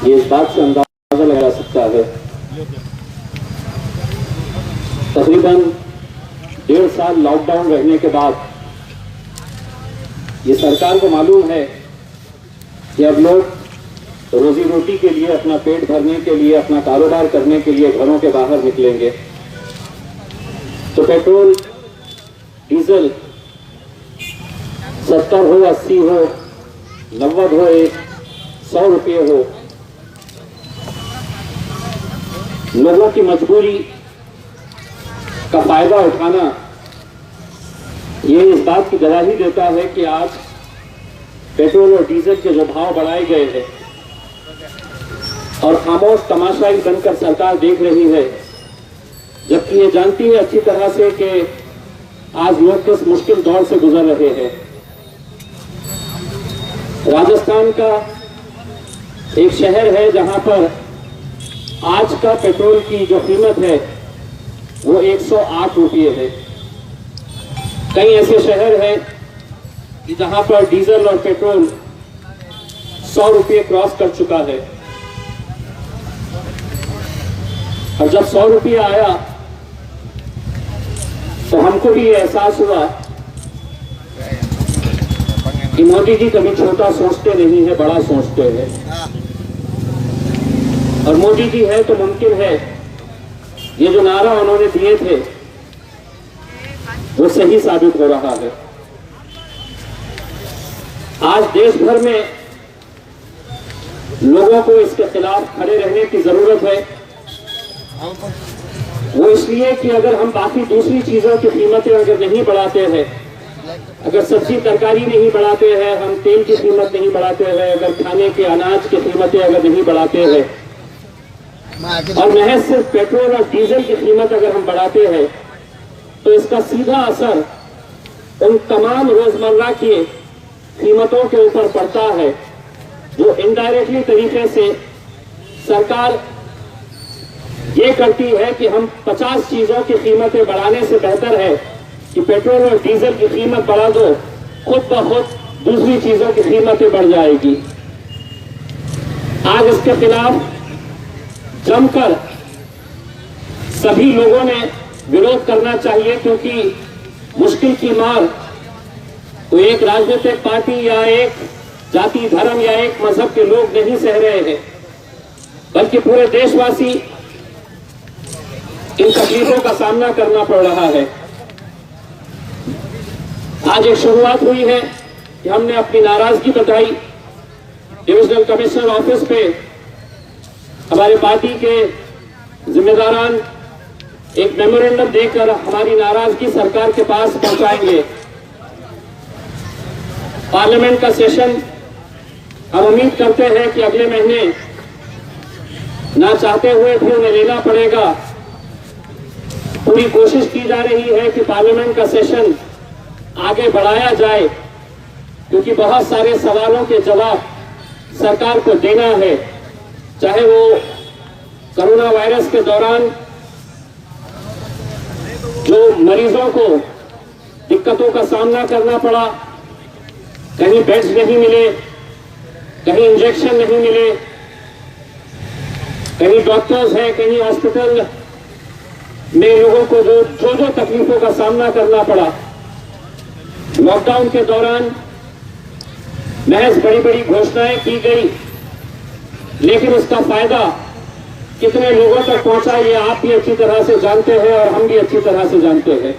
ये इस बात से अंदाजा लगा सकता है। तकरीबन 1.5 साल लॉकडाउन रहने के बाद ये सरकार को मालूम है कि अब लोग रोजी रोटी के लिए, अपना पेट भरने के लिए, अपना कारोबार करने के लिए घरों के बाहर निकलेंगे। तो पेट्रोल डीजल 70 हो, 80 हो, 90 हो, 100 रुपये हो, लोगों की मजबूरी का फायदा उठाना ये इस बात की गवाही देता है कि आज पेट्रोल और डीजल के जो भाव बढ़ाए गए हैं और खामोश तमाशाई बनकर सरकार देख रही है, जबकि ये जानती है अच्छी तरह से कि आज लोग किस मुश्किल दौर से गुजर रहे हैं। राजस्थान का एक शहर है जहां पर आज का पेट्रोल की जो कीमत है वो 108 रुपये है। कई ऐसे शहर हैं कि जहां पर डीजल और पेट्रोल 100 रुपये क्रॉस कर चुका है। और जब 100 रुपये आया तो हमको भी ये एहसास हुआ कि मोदी जी कभी छोटा सोचते नहीं है, बड़ा सोचते हैं। और मोदी जी है तो मुमकिन है ये जो नारा उन्होंने दिए थे वो सही साबित हो रहा है। आज देश भर में लोगों को इसके खिलाफ खड़े रहने की जरूरत है। वो इसलिए कि अगर हम बाकी दूसरी चीजों की कीमतें अगर नहीं बढ़ाते हैं, अगर सब्जी तरकारी नहीं बढ़ाते हैं, हम तेल की कीमत नहीं बढ़ाते हैं, अगर खाने के अनाज की कीमतें अगर नहीं बढ़ाते हैं और महज सिर्फ पेट्रोल और डीजल की कीमत अगर हम बढ़ाते हैं, तो इसका सीधा असर उन तमाम रोजमर्रा की कीमतों के ऊपर पड़ता है जो इनडायरेक्टली तरीके से सरकार ये करती है कि हम 50 चीजों की कीमतें बढ़ाने से बेहतर है कि पेट्रोल और डीजल की कीमत बढ़ा दो, खुद ब खुद दूसरी चीजों की कीमतें बढ़ जाएगी। आज इसके खिलाफ जमकर सभी लोगों ने विरोध करना चाहिए, क्योंकि मुश्किल की मार तो एक राजनीतिक पार्टी या एक जाति, धर्म या एक मजहब के लोग नहीं सह रहे हैं, बल्कि पूरे देशवासी इन तकलीफों का सामना करना पड़ रहा है। आज एक शुरुआत हुई है कि हमने अपनी नाराजगी बताई। डिविजनल कमिश्नर ऑफिस पे हमारे पार्टी के जिम्मेदारान एक मेमोरेंडम देकर हमारी नाराजगी सरकार के पास पहुंचाएंगे। पार्लियामेंट का सेशन हम उम्मीद करते हैं कि अगले महीने ना चाहते हुए भी उन्हें लेना पड़ेगा। पूरी कोशिश की जा रही है कि पार्लियामेंट का सेशन आगे बढ़ाया जाए, क्योंकि बहुत सारे सवालों के जवाब सरकार को देना है, चाहे वो कोरोना वायरस के दौरान जो मरीजों को दिक्कतों का सामना करना पड़ा, कहीं बेड्स नहीं मिले, कहीं इंजेक्शन नहीं मिले, कहीं डॉक्टर्स हैं, कहीं हॉस्पिटल में लोगों को जो तकलीफों का सामना करना पड़ा। लॉकडाउन के दौरान महज बड़ी बड़ी घोषणाएं की गई, लेकिन उसका फायदा कितने लोगों तक पहुंचा ये आप भी अच्छी तरह से जानते हैं और हम भी अच्छी तरह से जानते हैं।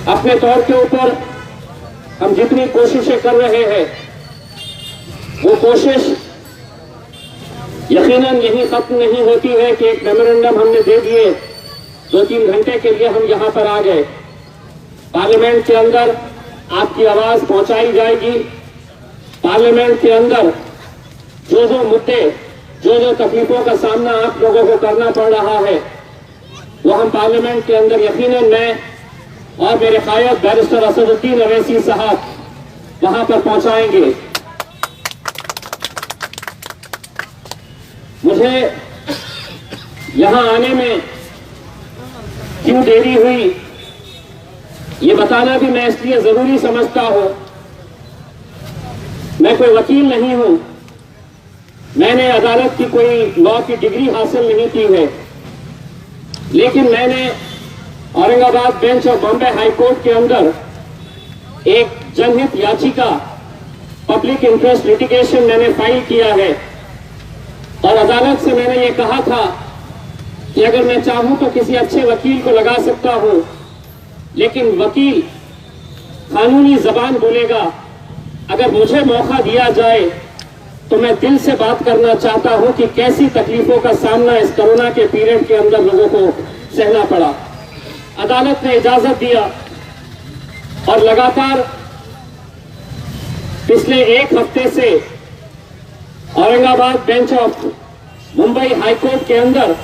अपने तौर के ऊपर हम जितनी कोशिशें कर रहे हैं वो कोशिश यकीनन यही खत्म नहीं होती है कि एक मेमोरेंडम हमने दे दिए, 2-3 घंटे के लिए हम यहां पर आ गए। पार्लियामेंट के अंदर आपकी आवाज पहुंचाई जाएगी। पार्लियामेंट के अंदर जो मुद्दे, जो तकलीफों का सामना आप लोगों को करना पड़ रहा है, वो हम पार्लियामेंट के अंदर यकीनन मैं और मेरे कायद बैरिस्टर असदुद्दीन अवैसी साहब वहां पर पहुंचाएंगे। मुझे यहां आने में क्यों देरी हुई ये बताना भी मैं इसलिए जरूरी समझता हूं। मैं कोई वकील नहीं हूं, मैंने अदालत की कोई लॉ की डिग्री हासिल नहीं की है, लेकिन मैंने औरंगाबाद बेंच और बॉम्बे हाई कोर्ट के अंदर एक जनहित याचिका, पब्लिक इंटरेस्ट लिटिगेशन मैंने फाइल किया है और अदालत से मैंने ये कहा था कि अगर मैं चाहूं तो किसी अच्छे वकील को लगा सकता हूं, लेकिन वकील कानूनी जबान बोलेगा। अगर मुझे मौका दिया जाए तो मैं दिल से बात करना चाहता हूं कि कैसी तकलीफों का सामना इस कोरोना के पीरियड के अंदर लोगों को सहना पड़ा। अदालत ने इजाजत दिया और लगातार पिछले एक हफ्ते से Aurangabad bench of Mumbai high court के अंदर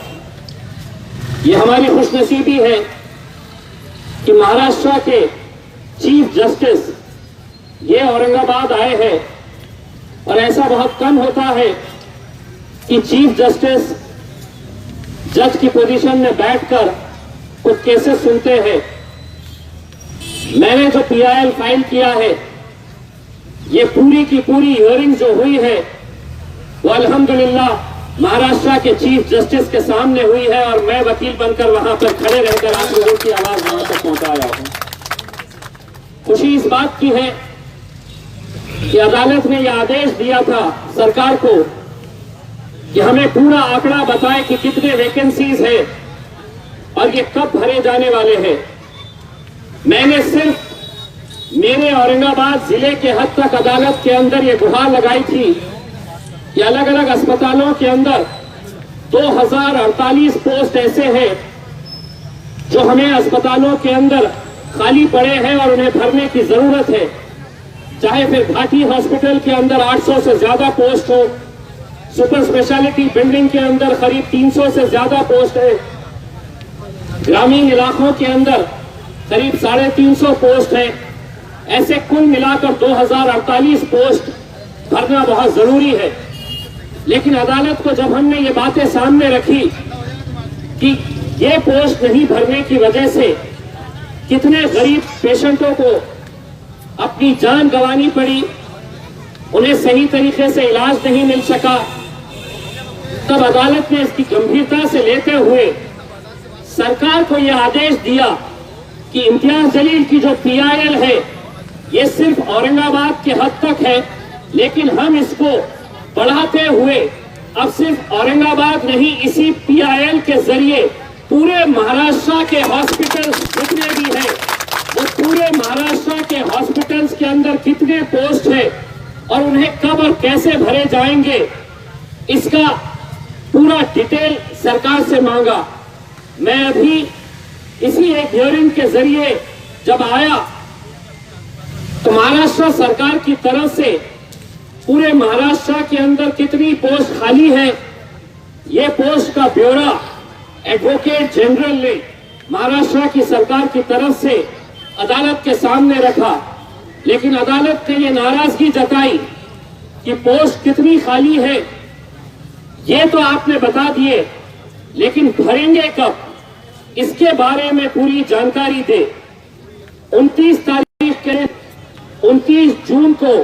ये हमारी खुशनसीबी है कि महाराष्ट्र के चीफ जस्टिस ये औरंगाबाद आए हैं। और ऐसा बहुत कम होता है कि चीफ जस्टिस जज की पोजीशन में बैठकर कुछ केसेस सुनते हैं। मैंने जो पीआईएल फाइल किया है, ये पूरी की पूरी हियरिंग जो हुई है वो अल्हम्दुलिल्लाह महाराष्ट्र के चीफ जस्टिस के सामने हुई है और मैं वकील बनकर वहां पर खड़े रहकर आप लोगों की आवाज वहां तक पहुंचाया हूं। खुशी इस बात की है कि अदालत ने यह आदेश दिया था सरकार को कि हमें पूरा आंकड़ा बताए कि कितने वैकेंसीज है और ये कब भरे जाने वाले हैं। मैंने सिर्फ मेरे औरंगाबाद जिले के हद तक अदालत के अंदर ये गुहार लगाई थी कि अलग अलग अस्पतालों के अंदर 2048 पोस्ट ऐसे हैं जो हमें अस्पतालों के अंदर खाली पड़े हैं और उन्हें भरने की जरूरत है। चाहे फिर घाटी हॉस्पिटल के अंदर 800 से ज्यादा पोस्ट हो, सुपर स्पेशलिटी बिल्डिंग के अंदर करीब 300 से ज्यादा पोस्ट है, ग्रामीण इलाकों के अंदर करीब 350 पोस्ट है। ऐसे कुल मिलाकर 2048 पोस्ट भरना बहुत जरूरी है। लेकिन अदालत को जब हमने ये बातें सामने रखी कि ये पोस्ट नहीं भरने की वजह से कितने गरीब पेशेंटों को अपनी जान गंवानी पड़ी, उन्हें सही तरीके से इलाज नहीं मिल सका, तब अदालत ने इसकी गंभीरता से लेते हुए सरकार को यह आदेश दिया कि इम्तियाज जलील की जो पीआईएल है ये सिर्फ औरंगाबाद के हद तक है, लेकिन हम इसको बढ़ाते हुए अब सिर्फ औरंगाबाद नहीं, इसी पीआईएल के जरिए पूरे महाराष्ट्र के हॉस्पिटल्स जितने भी हैं वो पूरे महाराष्ट्र के हॉस्पिटल्स के अंदर कितने पोस्ट है और उन्हें कब और कैसे भरे जाएंगे, इसका पूरा डिटेल सरकार से मांगा। मैं अभी इसी एक हियरिंग के जरिए जब आया तो महाराष्ट्र सरकार की तरफ से पूरे महाराष्ट्र के अंदर कितनी पोस्ट खाली है, ये पोस्ट का ब्यौरा एडवोकेट जनरल ने महाराष्ट्र की सरकार की तरफ से अदालत के सामने रखा। लेकिन अदालत ने ये नाराजगी जताई कि पोस्ट कितनी खाली है ये तो आपने बता दिए, लेकिन भरेंगे कब, इसके बारे में पूरी जानकारी दे। 29 जून को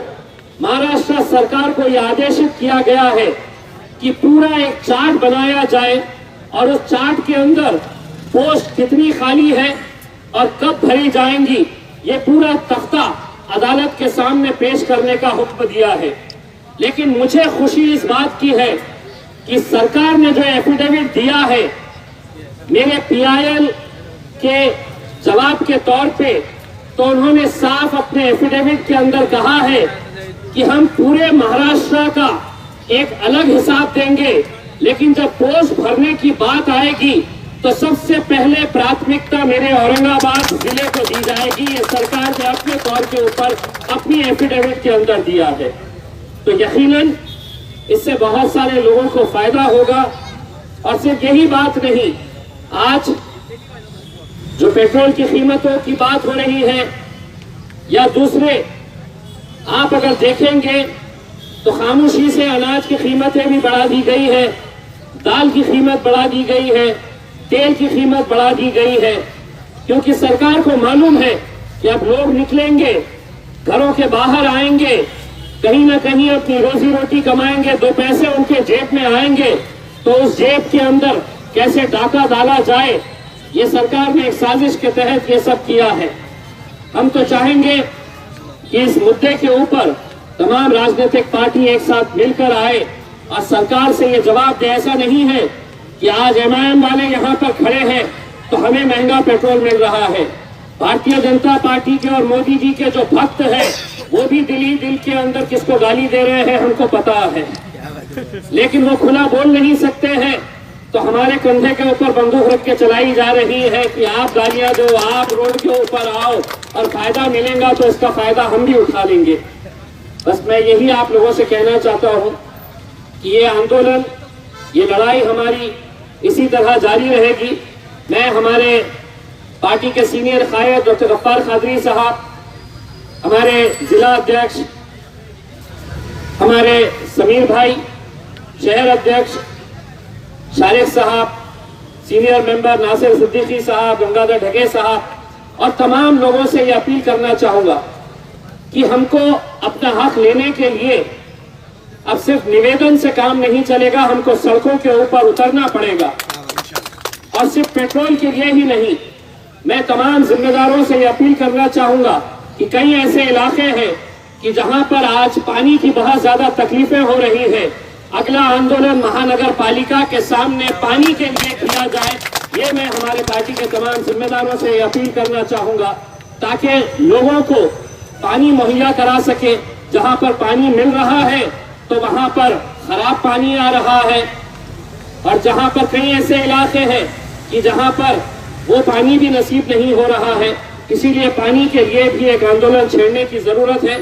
महाराष्ट्र सरकार को यह आदेशित किया गया है कि पूरा एक चार्ट बनाया जाए और उस चार्ट के अंदर पोस्ट कितनी खाली है और कब भरी जाएंगी ये पूरा तख्ता अदालत के सामने पेश करने का हुक्म दिया है। लेकिन मुझे खुशी इस बात की है कि सरकार ने जो एफिडेविट दिया है मेरे पीआईएल के जवाब के तौर पे, तो उन्होंने साफ अपने एफिडेविट के अंदर कहा है कि हम पूरे महाराष्ट्र का एक अलग हिसाब देंगे, लेकिन जब पोस्ट भरने की बात आएगी तो सबसे पहले प्राथमिकता मेरे औरंगाबाद जिले को दी जाएगी। ये सरकार ने अपने तौर के ऊपर अपनी एफिडेविट के अंदर दिया है। तो यकीनन इससे बहुत सारे लोगों को फायदा होगा। और सिर्फ यही बात नहीं, आज जो पेट्रोल की कीमतों की बात हो रही है या दूसरे आप अगर देखेंगे तो खामोशी से अनाज की कीमतें भी बढ़ा दी गई है, दाल की कीमत बढ़ा दी गई है, तेल की कीमत बढ़ा दी गई है, क्योंकि सरकार को मालूम है कि अब लोग निकलेंगे, घरों के बाहर आएंगे कहीं ना कहीं अपनी रोजी रोटी कमाएंगे, 2 पैसे उनके जेब में आएंगे, तो उस जेब के अंदर कैसे डाका डाला जाए, ये सरकार ने एक साजिश के तहत ये सब किया है। हम तो चाहेंगे कि इस मुद्दे के ऊपर तमाम राजनीतिक पार्टी एक साथ मिलकर आए और सरकार से ये जवाब दे। ऐसा नहीं है कि आज एमआईएम वाले यहाँ पर खड़े हैं तो हमें महंगा पेट्रोल मिल रहा है। भारतीय जनता पार्टी के और मोदी जी के जो भक्त हैं वो भी दिल के अंदर किसको गाली दे रहे हैं हमको पता है, लेकिन वो खुला बोल नहीं सकते हैं, तो हमारे कंधे के ऊपर बंदूक रख के चलाई जा रही है कि आप गालियां दो, आप रोड के ऊपर आओ और फायदा मिलेगा तो इसका फायदा हम भी उठा लेंगे। बस मैं यही आप लोगों से कहना चाहता हूं कि ये आंदोलन, ये लड़ाई हमारी इसी तरह जारी रहेगी। मैं हमारे पार्टी के सीनियर कायद डॉक्टर गफ्फार कादरी साहब, हमारे जिला अध्यक्ष हमारे समीर भाई, शहर अध्यक्ष शारिक साहब, सीनियर मेंबर नासिर सिद्दीकी साहब, गंगाधर ढगे साहब और तमाम लोगों से ये अपील करना चाहूंगा कि हमको अपना हक लेने के लिए अब सिर्फ निवेदन से काम नहीं चलेगा, हमको सड़कों के ऊपर उतरना पड़ेगा। और सिर्फ पेट्रोल के लिए ही नहीं, मैं तमाम जिम्मेदारों से ये अपील करना चाहूंगा कि कई ऐसे इलाके हैं कि जहां पर आज पानी की बहुत ज्यादा तकलीफें हो रही है। अगला आंदोलन महानगर पालिका के सामने पानी के लिए किया जाए, ये मैं हमारे पार्टी के तमाम जिम्मेदारों से अपील करना चाहूंगा, ताकि लोगों को पानी मुहैया करा सके। जहां पर पानी मिल रहा है तो वहां पर खराब पानी आ रहा है, और जहां पर कई ऐसे इलाके हैं कि जहां पर वो पानी भी नसीब नहीं हो रहा है, इसीलिए पानी के लिए भी एक आंदोलन छेड़ने की जरूरत है।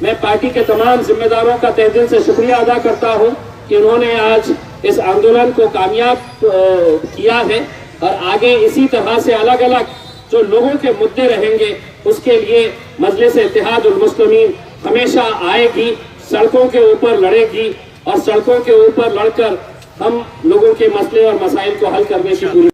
मैं पार्टी के तमाम जिम्मेदारों का तहे दिल से शुक्रिया अदा करता हूं कि उन्होंने आज इस आंदोलन को कामयाब किया है, और आगे इसी तरह से अलग अलग जो लोगों के मुद्दे रहेंगे उसके लिए मजलिस इत्तेहादुल मुस्लिमीन हमेशा आएगी, सड़कों के ऊपर लड़ेगी, और सड़कों के ऊपर लड़कर हम लोगों के मसले और मसाइल को हल करने की पूरी